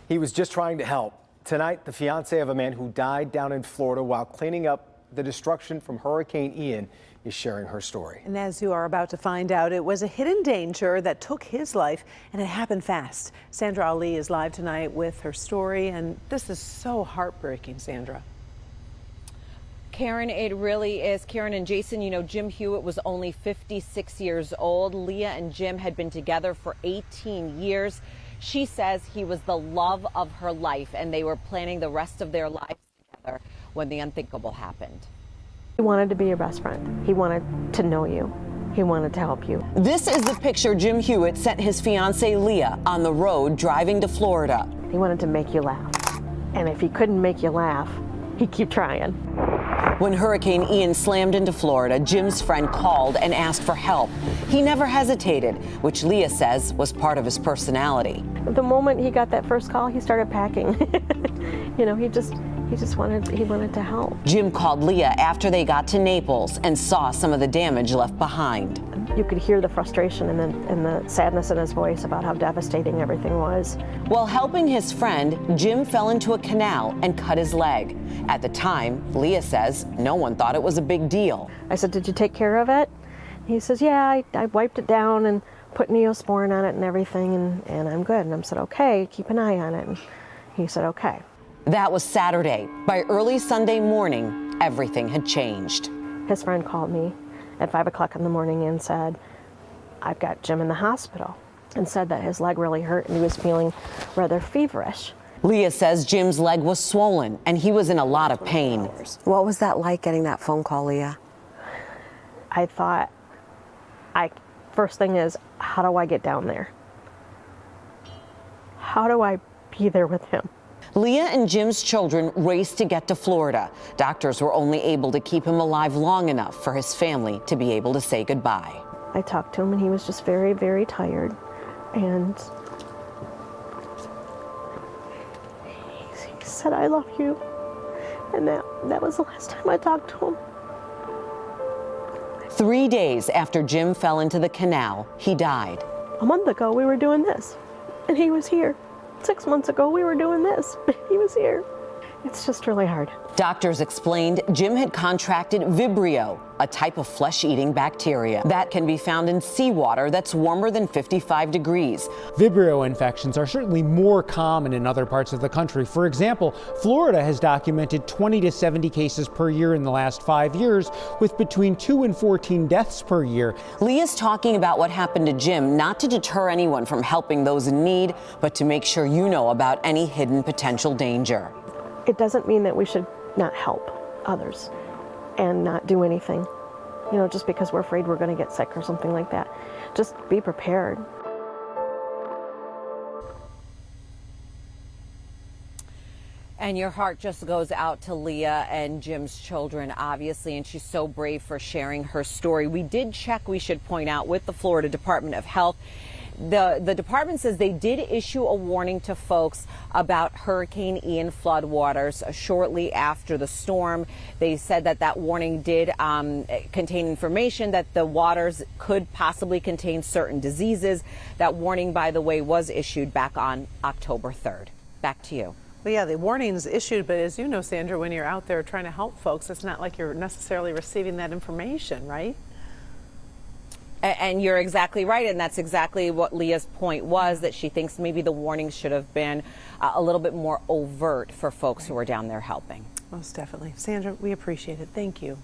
He was just trying to help. Tonight, the fiance of a man who died down in Florida while cleaning up the destruction from Hurricane Ian is sharing her story. And as you are about to find out, it was a hidden danger that took his life, and it happened fast. Sandra Ali is live tonight with her story, and this is so heartbreaking, Sandra. Karen, it really is. Karen and Jason, you know, Jim Hewitt was only 56 years old. Leah and Jim had been together for 18 years. She says he was the love of her life, and they were planning the rest of their lives together when the unthinkable happened. He wanted to be your best friend. He wanted to know you. He wanted to help you. This is the picture Jim Hewitt sent his fiancée Leah on the road driving to Florida. He wanted to make you laugh. And if he couldn't make you laugh, he'd keep trying. When Hurricane Ian slammed into Florida, Jim's friend called and asked for help. He never hesitated, which Leah says was part of his personality. The moment he got that first call, he started packing. You know, he wanted to help. Jim called Leah after they got to Naples and saw some of the damage left behind. You could hear the frustration and the sadness in his voice about how devastating everything was. While helping his friend, Jim fell into a canal and cut his leg. At the time, Leah says no one thought it was a big deal. I said, "Did you take care of it?" He says, "Yeah, I wiped it down and put Neosporin on it and everything, and I'm good." And I said, "Okay, keep an eye on it." And he said, "Okay." That was Saturday. By early Sunday morning, everything had changed. His friend called me at 5 o'clock in the morning and said, "I've got Jim in the hospital," and said that his leg really hurt and he was feeling rather feverish. Leah says Jim's leg was swollen and he was in a lot of pain. What was that like, getting that phone call, Leah? I thought, first thing is, how do I get down there? How do I be there with him? Leah and Jim's children raced to get to Florida. Doctors were only able to keep him alive long enough for his family to be able to say goodbye. I talked to him and he was just very, very tired. And he said, "I love you." And that was the last time I talked to him. 3 days after Jim fell into the canal, he died. A month ago, we were doing this, and he was here. 6 months ago, we were doing this, but he was here. It's just really hard. Doctors explained Jim had contracted Vibrio, a type of flesh-eating bacteria that can be found in seawater that's warmer than 55 degrees. Vibrio infections are certainly more common in other parts of the country. For example, Florida has documented 20 to 70 cases per year in the last 5 years, with between 2 and 14 deaths per year. Leah's talking about what happened to Jim, not to deter anyone from helping those in need, but to make sure you know about any hidden potential danger. It doesn't mean that we should not help others and not do anything, you know, just because we're afraid we're going to get sick or something like that. Just be prepared. And your heart just goes out to Leah and Jim's children, obviously, and she's so brave for sharing her story. We did check, we should point out, with the Florida Department of Health. The department says they did issue a warning to folks about Hurricane Ian floodwaters shortly after the storm. They said that warning did contain information that the waters could possibly contain certain diseases. That warning, by the way, was issued back on October 3rd. Back to you. Well, yeah, the warning's issued, but as you know, Sandra, when you're out there trying to help folks, it's not like you're necessarily receiving that information, right? And you're exactly right, and that's exactly what Leah's point was, that she thinks maybe the warning should have been a little bit more overt for folks who are down there helping. Most definitely. Sandra, we appreciate it. Thank you.